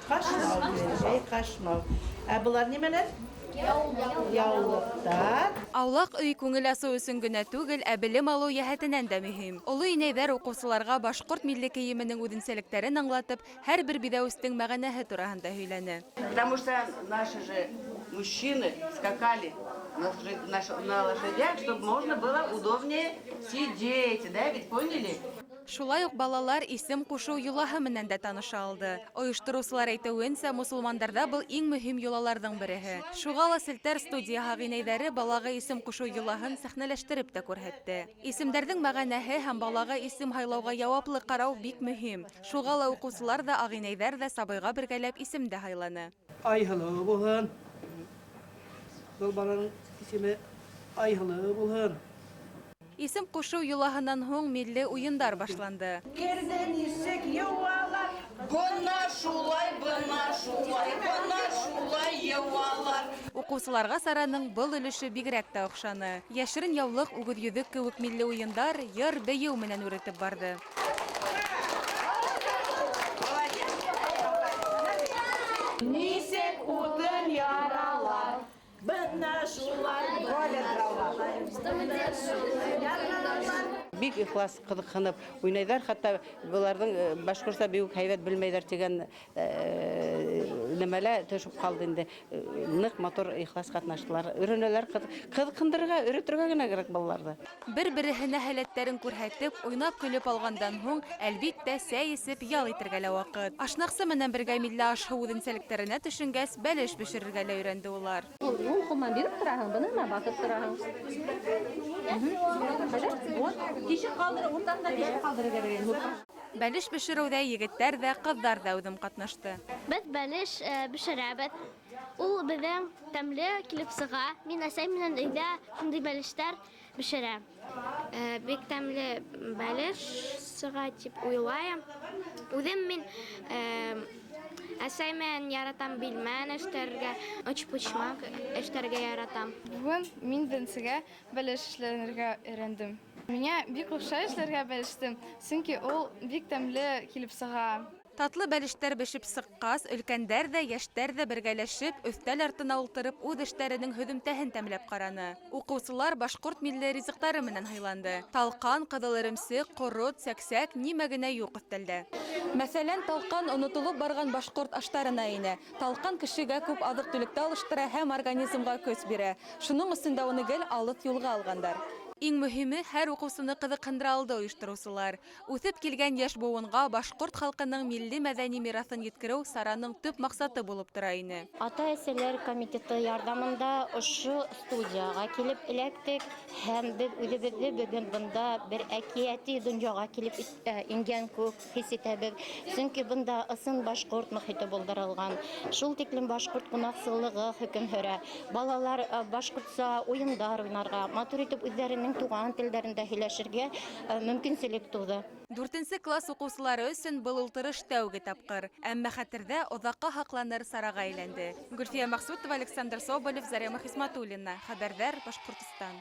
Kaşmav verecek, kaşmav. Bunlar nemeler? Яулыктар. Аулак өй күңел асу өсөн генә түгел, ә белем алу яһәтенән дә мөһим. Олы инәйҙәр уҡыусыларға башҡорт милли кейеменең үҙенсәлектәрен аңлатып, һәр бер биҙәүестең мәғәнәһе тураһында һөйләне. Потому что наши же мужчины скакали на лошадях, чтобы можно было удобнее сидеть, да, ведь поняли? Шулай уҡ балалар исем ҡушыу йолаһы менән дә таныша алды. Ойоштороусылар әйтеүенсә, мосолмандарҙа был иң мөһим йолаларҙың береһе. Шуға ла селтәр студияһы ғинәйҙәре балаға исем ҡушыу йолаһын сәхнәләштереп тә күрһәтте. Исемдәрҙең мәғәнәһе һәм балаға исем һайлауға яуаплы ҡарау бик мөһим. Шуға ла уҡыусылар ҙа, ағинәйҙәр ҙә сабыйға бергәләп исемде һайланы. Айһылы булһын. Был баланың исеме Айһылы булһын. Исем ҡушыу йолаһынан һуң милли уйындар башланды. Керде нисек юалар. Бына шулай, бына шулай, бына шулай йыуалар. Уҡыусыларға сараның был өлөшө бигерәк тә оҡшаны. Йәшерен яулыҡ, үгеҙ йөҙөк кеүек милли уйындар йыр, бейеү менән үретеп барды. Нисек утын яралар. Бына шулай Бик ихлас ҡыҙыҡһынып уйнайҙар, хатта быларҙың башҡортса бик һәйбәт белмәйҙәр тигән нәмәлә төшөп ҡалды инде. Ныҡ матур ихлас ҡатнаштылар. Өйрәнәләр, ҡыҙыҡһындырырға, өйрәтергә генә кәрәк балаларҙы. Бер-береһенә һәләттәрен күрһәтеп, уйнап көлөп алғандан һуң, әлбиттә, сәй эсеп ял итергә лә ваҡыт. Ашнаҡсы менән бергә милли аш-һыу үҙенсәлектәренә төшөнгәс, бәлеш бешерергә лә өйрәнде улар. Ҡулман биреп тораһың, быны ла баҫып тораһың. Тишек ҡалдырып, уртаһында тишек ҡалдырырға кәрәк. Бәлеш бешереүҙә егеттәр ҙә, ҡыҙҙар ҙа үҙем ҡатнашты. Беҙ бәлеш бешерәбеҙ. Ул беҙҙең тәмле килеп сыға. Мин әсәй менән өйҙә шундай бәлештәр бешерәм. Бик тәмле бәлеш сыға тип уйлайым. Үҙем мин әсәй менән яратам билмән эштәргә, очпочмак эштәргә яратам. Бүген мин беренсегә бәлеш эшләргә өйрәндем. Миңә бик оҡшай эшләргә бәлештем, сөнки ул бик тәмле килеп сыға. Татлы бәлештәр бешеп сыҡҡас, өлкәндәр ҙә, йәштәр ҙә бергәләшеп, өҫтәл артына ултырып, үҙ эштәренең һөҙөмтәһен тәмләп ҡараны. Уҡыусылар башҡорт милли ризыҡтары менән һыйланды. Талҡан, ҡыҙыл эремсек, ҡорот, сәксәк, нимә генә юҡ өҫтәлдә. Мәҫәлән, талҡан онотолоп барған башҡорт аштарына инә. Талҡан кешегә күп аҙыҡ-түлекте алыштыра һәм организмға көс бирә. Шуның өсөн дә уны гел алыҫ юлға алғандар. Иң мөһиме, һәр уҡыусыны ҡыҙыҡһындыра алды ойоштороусылар. Үҫеп килгән йәш быуынға башҡорт халҡының милли мәҙәни мираҫын еткереү сараның төп маҡсаты булып тора ине. Ата-әсәләр комитеты ярҙамында ошо студияға килеп эләктек һәм беҙ үҙебеҙҙе бөгөн бында бер әкиәти донъяға килеп ингән күк хис итәбеҙ. Сөнки бында ысын башҡорт мөхите булдырылған. Шул тиклем башҡорт ҡунаҡсыллығы хөкөм һөрә. Балалар башҡортса уйындар уйнарға, матур итеп үҙҙәренең туған телдәрендә һөйләшергә мөмкинселек туҙы. 4 класс уҡыусылары өсөн был ултырыш тәүге тапҡыр. Әммә хәтерҙә оҙаҡҡа һаҡланыр сараға әйләнде. Гөлфиә Мәҡсүтова, Александр Соболев, Зарема Хисматуллина. Хәбәрҙәр, Башҡортостан.